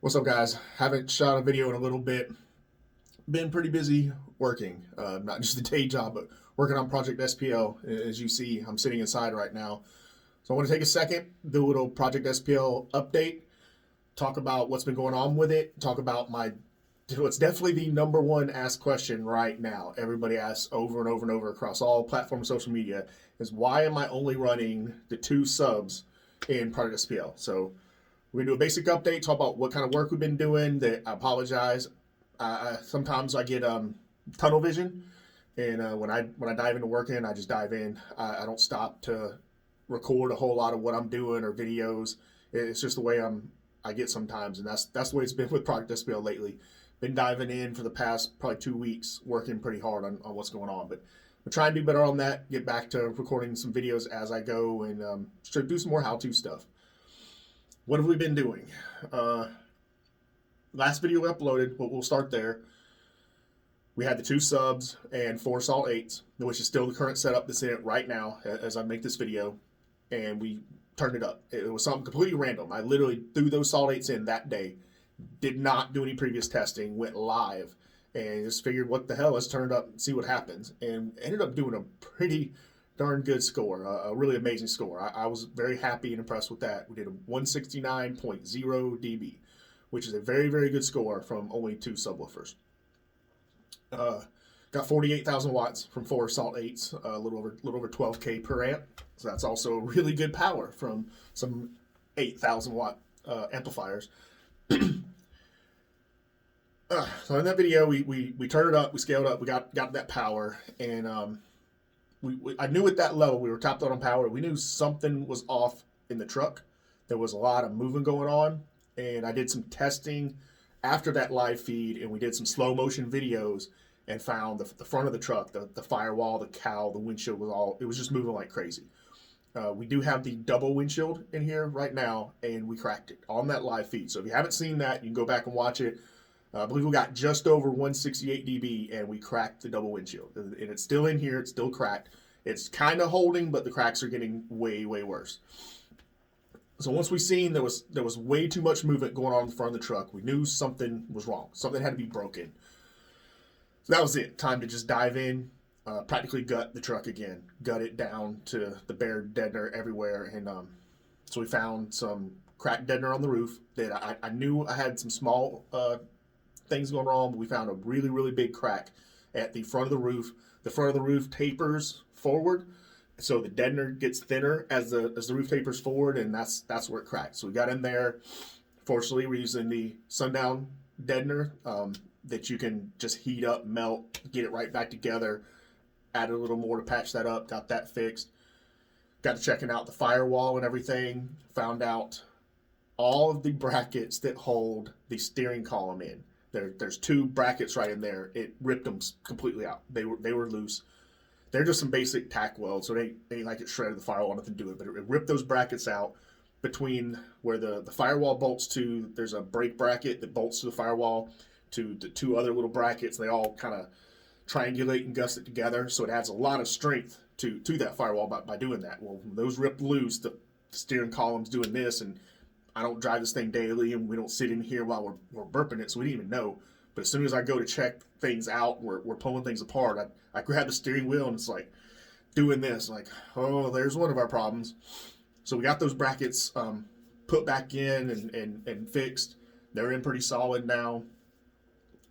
What's up, guys? Haven't shot a video in a little bit. Been pretty busy working, not just a day job, but working on Project SPL. As you see, I'm sitting inside right now. So I want to take a second, do a little Project SPL update, talk about what's been going on with it, talk about what's definitely the number one asked question right now. Everybody asks over and over and over across all platforms, social media, is why am I only running the 2 subs in Project SPL? So we're gonna do a basic update, talk about what kind of work we've been doing. I apologize. Sometimes I get tunnel vision, and when I dive into working, I just dive in. I don't stop to record a whole lot of what I'm doing or videos. It's just the way I get sometimes, and that's the way it's been with Project SPL lately. Been diving in for the past probably 2 weeks, working pretty hard on what's going on. But I'm trying to do better on that. Get back to recording some videos as I go, and do some more how-to stuff. What have we been doing? Last video we uploaded, we'll start there. We had the 2 subs and 4 salt 8s, which is still the current setup that's in it right now as I make this video. And we turned it up. It was something completely random. I literally threw those salt 8s in that day. Did not do any previous testing, went live, and just figured, what the hell, let's turn it up and see what happens. And ended up doing a pretty darn good score, a really amazing score. I was very happy and impressed with that. We did a 169.0 dB, which is a very, very good score from only 2 subwoofers. Got 48,000 watts from 4 salt 8s, a little over 12K per amp. So that's also really good power from some 8,000 watt amplifiers. So in that video, we turned it up, we scaled up, we got that power, and I knew at that level we were topped out on power. We knew something was off in the truck. There was a lot of moving going on, and I did some testing after that live feed, and we did some slow motion videos and found the front of the truck, the firewall, the cowl, the windshield it was just moving like crazy. We do have the double windshield in here right now, and we cracked it on that live feed. So if you haven't seen that, you can go back and watch it. I believe we got just over 168 dB, and we cracked the double windshield. And it's still in here. It's still cracked. It's kind of holding, but the cracks are getting way, way worse. So once we seen there was way too much movement going on in the front of the truck, we knew something was wrong. Something had to be broken. So that was it. Time to just dive in, practically gut the truck again. Gut it down to the bare deadener everywhere. And so we found some cracked deadener on the roof that I knew I had some small things going wrong, but we found a really, really big crack at the front of the roof. The front of the roof tapers forward, so the deadener gets thinner as the roof tapers forward, and that's where it cracked. So we got in there. Fortunately, we're using the sundown deadener that you can just heat up, melt, get it right back together. Added a little more to patch that up. Got that fixed. Got to checking out the firewall and everything. Found out all of the brackets that hold the steering column in. There's 2 brackets right in there. It ripped them completely out. They were loose. They're just some basic tack welds, so it ain't like it shredded the firewall, nothing to do with it. But it ripped those brackets out between where the firewall bolts to. There's a brake bracket that bolts to the firewall to the 2 other little brackets. They all kind of triangulate and gusset together, so it adds a lot of strength to that firewall by doing that. Well, when those ripped loose, the steering column's doing this, and I don't drive this thing daily, and we don't sit in here while we're burping it, so we didn't even know. But as soon as I go to check things out, we're pulling things apart. I grab the steering wheel, and it's like doing this. Like, oh, there's one of our problems. So we got those brackets put back in and fixed. They're in pretty solid now.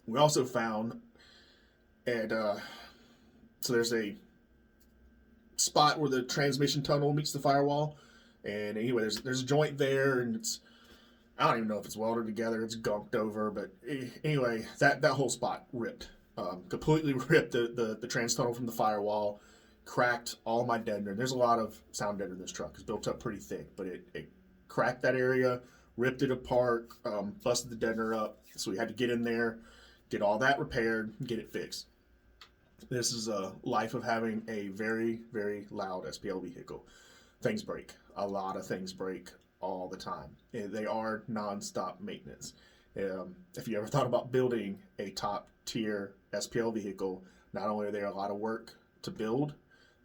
We also found, so there's a spot where the transmission tunnel meets the firewall. And anyway, there's a joint there, and I don't even know if it's welded together. It's gunked over, but anyway, that whole spot ripped, completely ripped the trans tunnel from the firewall, cracked all my deadener. There's a lot of sound deadener in this truck. It's built up pretty thick, but it cracked that area, ripped it apart, busted the deadener up. So we had to get in there, get all that repaired, get it fixed. This is a life of having a very, very loud SPL vehicle. Things break. A lot of things break all the time. They are non-stop maintenance. If you ever thought about building a top tier SPL vehicle, not only are there a lot of work to build,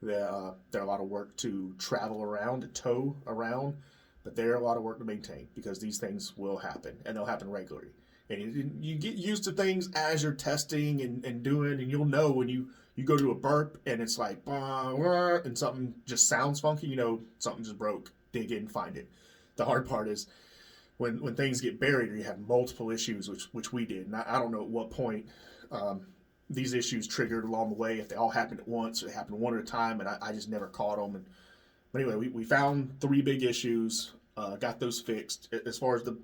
there are a lot of work to travel around, to tow around. but they're a lot of work to maintain because these things will happen and they'll happen regularly. And you get used to things as you're testing and doing, and you'll know when you go to a burp and it's like, and something just sounds funky, you know, something just broke. Dig in, find it. The hard part is when things get buried or you have multiple issues, which we did. And I don't know at what point these issues triggered along the way, if they all happened at once or they happened one at a time, and I just never caught them. But anyway, we found 3 big issues, got those fixed. As far as the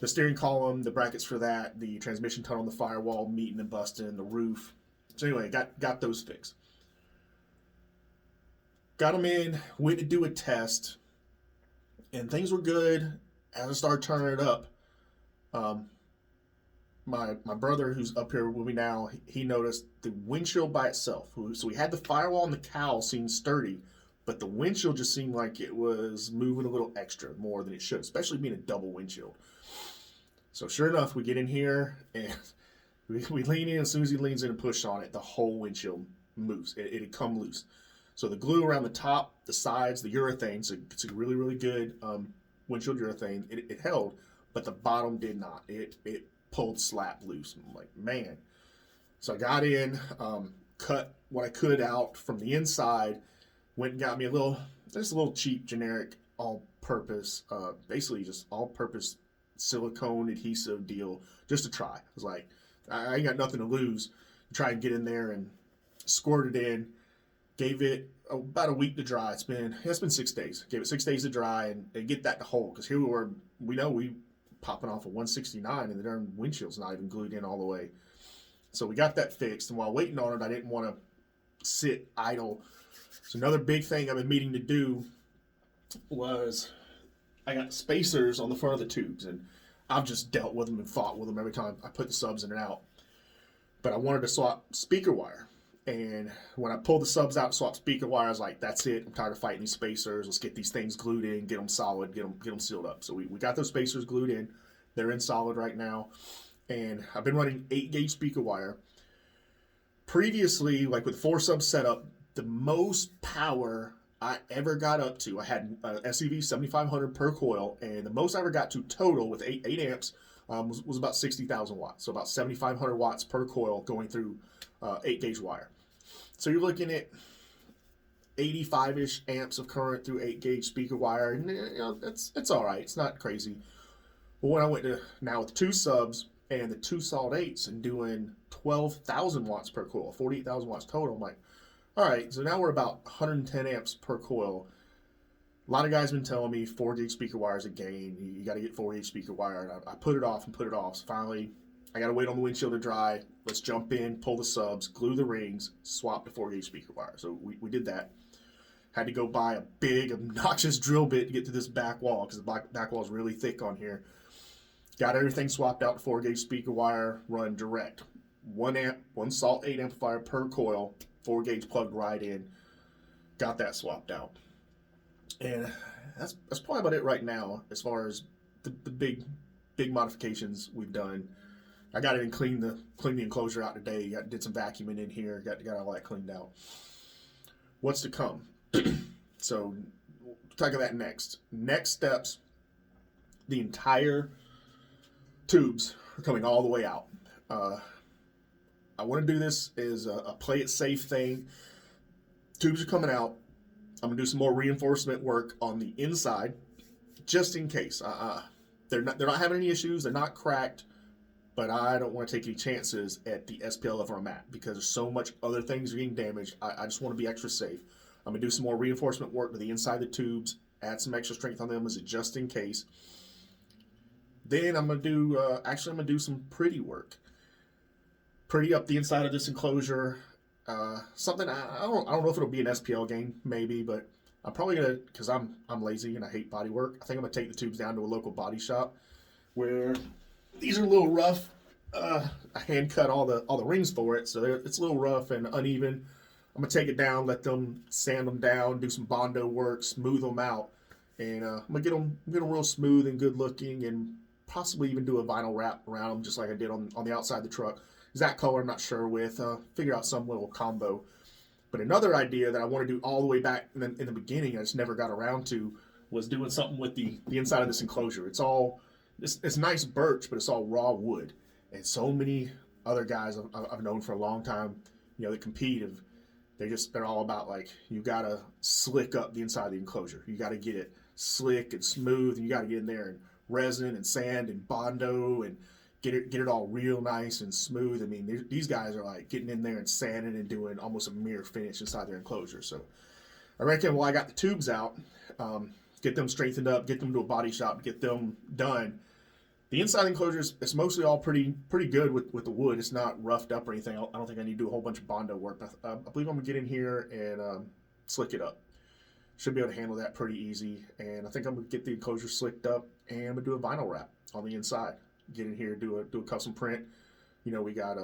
steering column, the brackets for that, the transmission tunnel on the firewall meeting and busting, the roof. So anyway, got those fixed. Got them in, went to do a test, and things were good. As I started turning it up, my brother, who's up here with me now, he noticed the windshield by itself. So we had the firewall and the cowl seemed sturdy, but the windshield just seemed like it was moving a little extra more than it should, especially being a double windshield. So sure enough, we get in here and we lean in. As soon as he leans in and pushes on it, the whole windshield moves. It had come loose. So the glue around the top, the sides, the urethane, so it's a really, really good windshield urethane. It held, but the bottom did not. It pulled slap loose. I'm like, man. So I got in, cut what I could out from the inside, went and got me just a little cheap, generic, all-purpose, basically just all-purpose silicone adhesive deal just to try. I was like, I ain't got nothing to lose. Try and get in there and squirt it in. Gave it about a week to dry. It's been 6 days. Gave it 6 days to dry and get that to hold, because here we popping off a 169 and the darn windshield's not even glued in all the way. So we got that fixed, and while waiting on it, I didn't want to sit idle. So another big thing I've been meaning to do was I got spacers on the front of the tubes, and I've just dealt with them and fought with them every time I put the subs in and out. But I wanted to swap speaker wire. And when I pulled the subs out, swap speaker wire, I was like, that's it. I'm tired of fighting these spacers. Let's get these things glued in, get them solid, get them sealed up. So we got those spacers glued in. They're in solid right now. And I've been running 8-gauge speaker wire. Previously, like with 4 subs setup, the most power I ever got up to, I had a SEV 7500 per coil, and the most I ever got to total with 8 amps was about 60,000 watts. So about 7,500 watts per coil going through 8-gauge wire. So you're looking at 85-ish amps of current through 8-gauge speaker wire, and you know, it's all right. It's not crazy. But when I went to now with 2 subs and the 2 solid 8s and doing 12,000 watts per coil, 48,000 watts total, I'm like, all right, so now we're about 110 amps per coil. A lot of guys have been telling me 4-gauge speaker wire is a gain. You got to get 4-gauge speaker wire. And I put it off and put it off. So finally, I got to wait on the windshield to dry. Let's jump in, pull the subs, glue the rings, swap to 4-gauge speaker wire. So we did that. Had to go buy a big, obnoxious drill bit to get to this back wall, because the back wall is really thick on here. Got everything swapped out to 4-gauge speaker wire, run direct. 1 amp, 1 salt 8 amplifier per coil, 4-gauge plugged right in. Got that swapped out. And that's probably about it right now as far as the big modifications we've done. I got it and cleaned the enclosure out today. Did some vacuuming in here. Got all that cleaned out. What's to come? So we'll talk about that next. Next steps. The entire tubes are coming all the way out. I want to do this as a play it safe thing. Tubes are coming out. I'm gonna do some more reinforcement work on the inside, just in case. They're not having any issues. They're not cracked, but I don't want to take any chances at the SPL level I'm at, because there's so much other things are getting damaged. I just want to be extra safe. I'm gonna do some more reinforcement work to the inside of the tubes, add some extra strength on them as a just in case. Then I'm gonna do some pretty work. Pretty up the inside of this enclosure. Something I don't know if it'll be an SPL game, maybe, but I'm probably gonna, because I'm lazy and I hate body work. I think I'm gonna take the tubes down to a local body shop where these are a little rough. I hand cut all the rings for it, so it's a little rough and uneven. I'm gonna take it down, let them sand them down, do some Bondo work, smooth them out, and I'm gonna get them real smooth and good looking, and possibly even do a vinyl wrap around them, just like I did on the outside of the truck. Exact color I'm not sure with. Figure out some little combo. But another idea that I want to do all the way back in the beginning, I just never got around to, was doing something with the inside of this enclosure. It's nice birch, but it's all raw wood. And so many other guys I've known for a long time, that compete, they're all about, like, you gotta slick up the inside of the enclosure. You gotta get it slick and smooth, and you gotta get in there and resin and sand and Bondo and get it all real nice and smooth. I mean, these guys are like getting in there and sanding and doing almost a mirror finish inside their enclosure. So I reckon while I got the tubes out, get them strengthened up, get them to a body shop, get them done. The inside enclosure it's mostly all pretty good with the wood. It's not roughed up or anything. I don't think I need to do a whole bunch of Bondo work. I believe I'm gonna get in here and slick it up. Should be able to handle that pretty easy. And I think I'm gonna get the enclosure slicked up, and I'm gonna do a vinyl wrap on the inside. Get in here, do a custom print. We got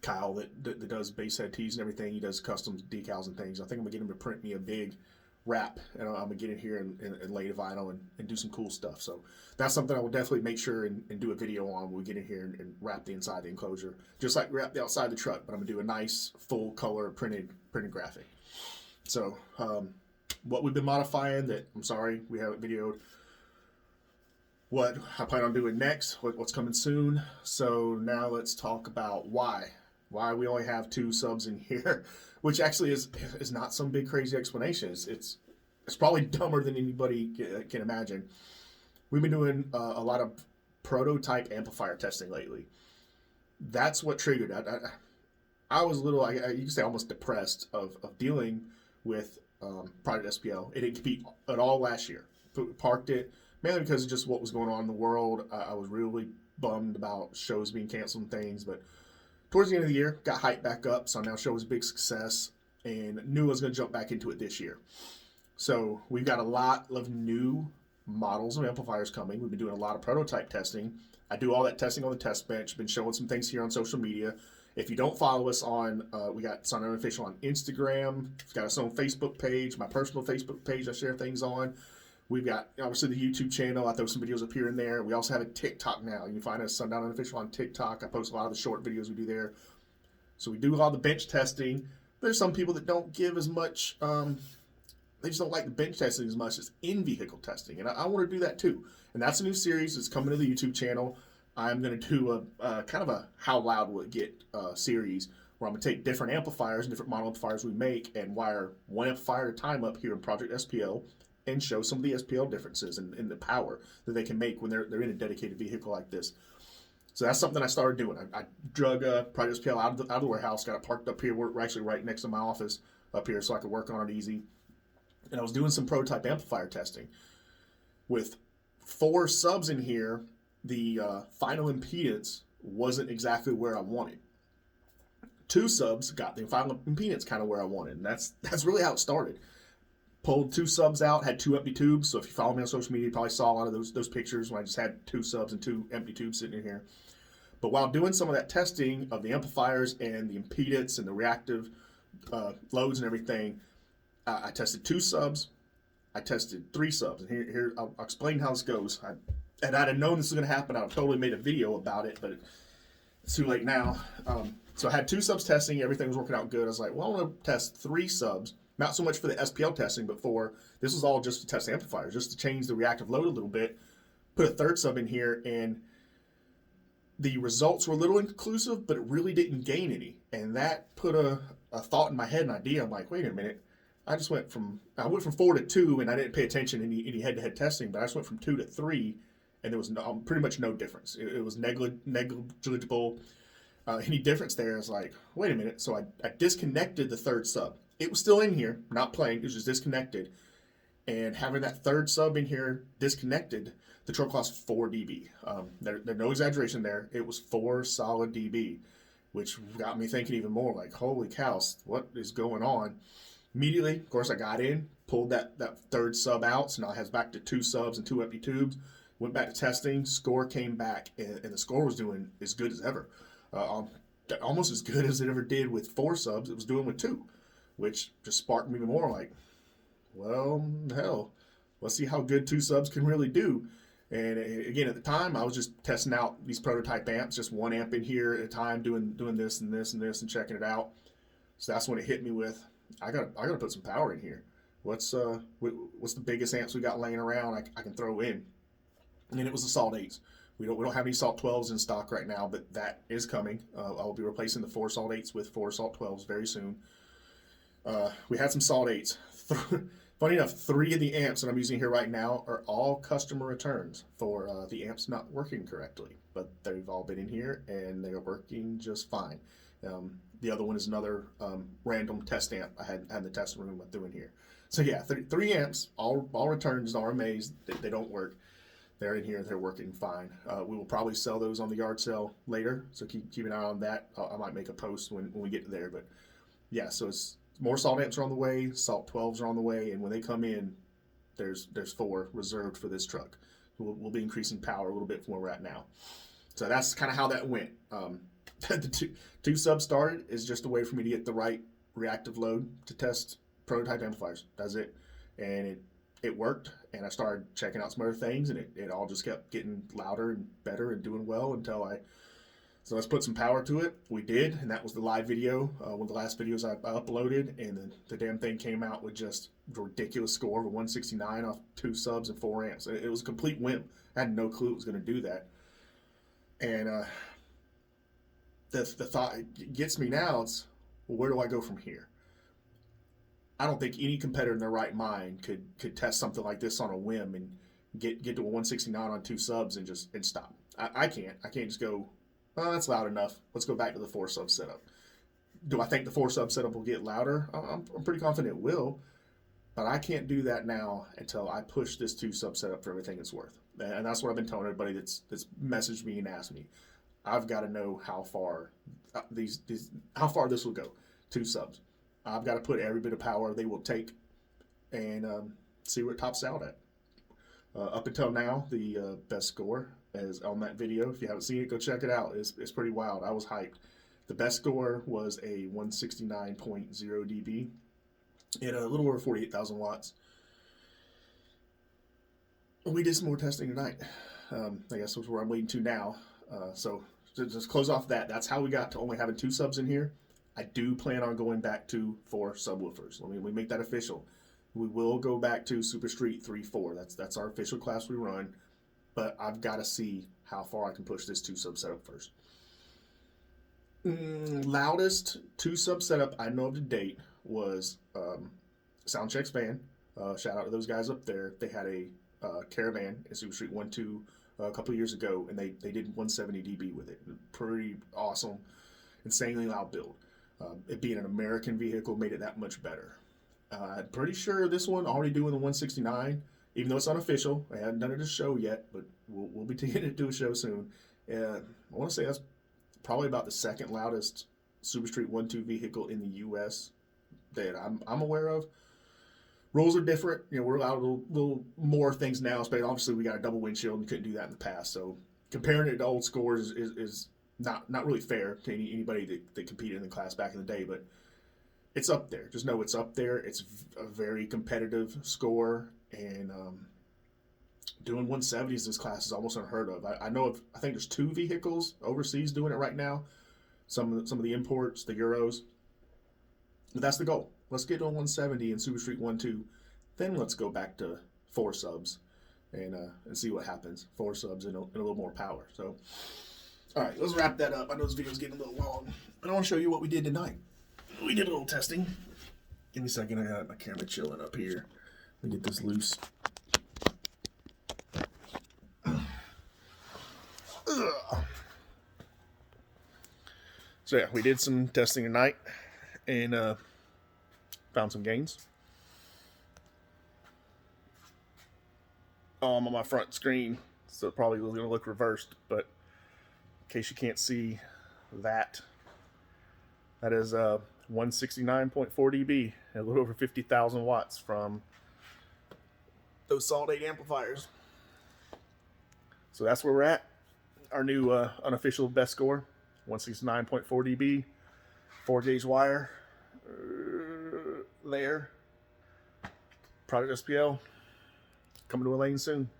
Kyle that does base head tees and everything. He does custom decals and things. I think I'm gonna get him to print me a big wrap, and I'm gonna get in here and lay the vinyl and do some cool stuff. So that's something I will definitely make sure and do a video on when we get in here and wrap the inside of the enclosure, just like we wrap the outside of the truck. But I'm gonna do a nice full color printed graphic. So what we've been modifying that I'm sorry we haven't videoed. What I plan on doing next, what's coming soon. So now let's talk about why we only have 2 subs in here, which actually is not some big crazy explanation. It's probably dumber than anybody can imagine. We've been doing a lot of prototype amplifier testing lately. That's what triggered it. I was a little, you can say, almost depressed of dealing with ProjectSPL. It didn't compete at all last year. Parked it. Mainly because of just what was going on in the world. I was really bummed about shows being canceled and things, but towards the end of the year, got hyped back up, so now show was a big success, and knew I was going to jump back into it this year. So we've got a lot of new models of amplifiers coming. We've been doing a lot of prototype testing. I do all that testing on the test bench. Been showing some things here on social media. If you don't follow us on, we got Sun Unofficial on Instagram. We've got us own Facebook page, my personal Facebook page I share things on. We've got, obviously, the YouTube channel. I throw some videos up here and there. We also have a TikTok now. You can find us Sundown Unofficial on TikTok. I post a lot of the short videos we do there. So we do a lot of the bench testing. There's some people that don't give as much, they just don't like the bench testing as much as in-vehicle testing. And I want to do that too. And that's a new series that's coming to the YouTube channel. I'm going to do a kind of a How Loud Will It Get series where I'm going to take different amplifiers and different model amplifiers we make and wire one amplifier at a time up here in ProjectSPL and show some of the SPL differences and the power that they can make when they're in a dedicated vehicle like this. So that's something I started doing. I drug ProjectSPL out of the warehouse, got it parked up here. We're actually right next to my office up here, so I could work on it easy. And I was doing some prototype amplifier testing. With 4 subs in here, the final impedance wasn't exactly where I wanted. 2 subs got the final impedance kind of where I wanted, and that's really how it started. Pulled 2 subs out, had 2 empty tubes. So if you follow me on social media, you probably saw a lot of those pictures when I just had 2 subs and 2 empty tubes sitting in here. But while doing some of that testing of the amplifiers and the impedance and the reactive loads and everything, I tested 2 subs. I tested 3 subs. And here I'll explain how this goes. And I'd have known this was going to happen. I would have totally made a video about it, but it's too late now. So I had 2 subs testing. Everything was working out good. I was like, well, I want to test 3 subs. Not so much for the SPL testing, but this is all just to test amplifiers, just to change the reactive load a little bit. Put a 3rd sub in here, and the results were a little inconclusive, but it really didn't gain any. And that put a thought in my head, an idea. I'm like, wait a minute. I went from 4 to 2, and I didn't pay attention to any head-to-head testing, but I just went from 2 to 3, and there was pretty much no difference. It was negligible. Any difference there is like, wait a minute. So I disconnected the 3rd sub. It was still in here, not playing. It was just disconnected. And having that 3rd sub in here disconnected, the truck lost 4 dB. There's no exaggeration there. It was 4 solid dB, which got me thinking even more like, holy cow, what is going on? Immediately, of course, I got in, pulled that 3rd sub out. So now it has back to 2 subs and 2 empty tubes. Went back to testing. Score came back, and the score was doing as good as ever. Almost as good as it ever did with 4 subs. It was doing with 2. Which just sparked me even more like, well, hell, let's see how good 2 subs can really do. And again, at the time, I was just testing out these prototype amps, just 1 amp in here at a time, doing this and this and this and checking it out. So that's when it hit me with, I gotta put some power in here. what's the biggest amps we got laying around I can throw in? And it was the Salt 8s. We don't have any Salt 12s in stock right now, but that is coming. I'll be replacing the 4 Salt 8s with 4 Salt 12s very soon. We had some Salt 8s. Funny enough, 3 of the amps that I'm using here right now are all customer returns for the amps not working correctly. But they've all been in here and they are working just fine. The other one is another random test amp I had in the test room I threw in here. So yeah, 3 amps, all returns, all amazed that they don't work. They're in here, they're working fine. We will probably sell those on the yard sale later, so keep an eye on that. I might make a post when we get there, but yeah, so it's more Salt amps are on the way, Salt 12s are on the way, and when they come in, there's 4 reserved for this truck. We'll be increasing power a little bit from where we're at now. So that's kind of how that went. The two sub started is just a way for me to get the right reactive load to test prototype amplifiers. That's it. And it worked, and I started checking out some other things, and it all just kept getting louder and better and doing well so let's put some power to it. We did, and that was the live video, one of the last videos I uploaded, and then the damn thing came out with just a ridiculous score of a 169 off 2 subs and 4 amps. It was a complete whim. I had no clue it was going to do that. And the thought gets me now, it's, well, where do I go from here? I don't think any competitor in their right mind could test something like this on a whim and get to a 169 on 2 subs and stop. I can't just go, oh, that's loud enough. Let's go back to the 4 sub setup. Do I think the 4 sub setup will get louder? I'm pretty confident it will, but I can't do that now until I push this 2 sub setup for everything it's worth. And that's what I've been telling everybody that's messaged me and asked me. I've got to know how far how far this will go. 2 subs. I've got to put every bit of power they will take and see where it tops out at. Up until now, the best score is on that video. If you haven't seen it, go check it out. It's pretty wild. I was hyped. The best score was a 169.0 dB at a little over 48,000 watts. We did some more testing tonight. I guess that's where I'm leading to now. So to just close off that's how we got to only having 2 subs in here. I do plan on going back to 4 subwoofers. Let me make that official. We will go back to Super Street 3-4. That's our official class we run. But I've got to see how far I can push this 2 sub setup first. Loudest 2 sub setup I know of to date was Soundcheck's van. Shout out to those guys up there. They had a Caravan at Super Street 1-2 a couple of years ago, and they did 170 dB with it. Pretty awesome, insanely loud build. It being an American vehicle made it that much better. I'm pretty sure this one already doing the 169, even though it's unofficial. I haven't done it at a show yet, but we'll be taking it to a show soon. I want to say that's probably about the 2nd loudest Super Street 1-2 vehicle in the U.S. that I'm aware of. Rules are different. We're allowed a little more things now, but obviously we got a double windshield and couldn't do that in the past. So comparing it to old scores is not really fair to anybody that competed in the class back in the day, but it's up there. Just know it's up there. It's a very competitive score, and doing 170s in this class is almost unheard of. I think there's 2 vehicles overseas doing it right now. Some of the imports, the Euros. But that's the goal. Let's get to a 170 in Super Street 1-2. Then let's go back to 4 subs and see what happens. 4 subs and a little more power. So, all right, let's wrap that up. I know this video's getting a little long, but I want to show you what we did tonight. We did a little testing. Give me a second. I got my camera chilling up here. Let me get this loose. So yeah, we did some testing tonight and found some gains. I'm on my front screen, so it probably was going to look reversed, but in case you can't see that is 169.4 dB, a little over 50,000 watts from those Salt 8 amplifiers. So that's where we're at. Our new unofficial best score, 169.4 dB, 4-gauge wire there. ProjectSPL coming to a lane soon.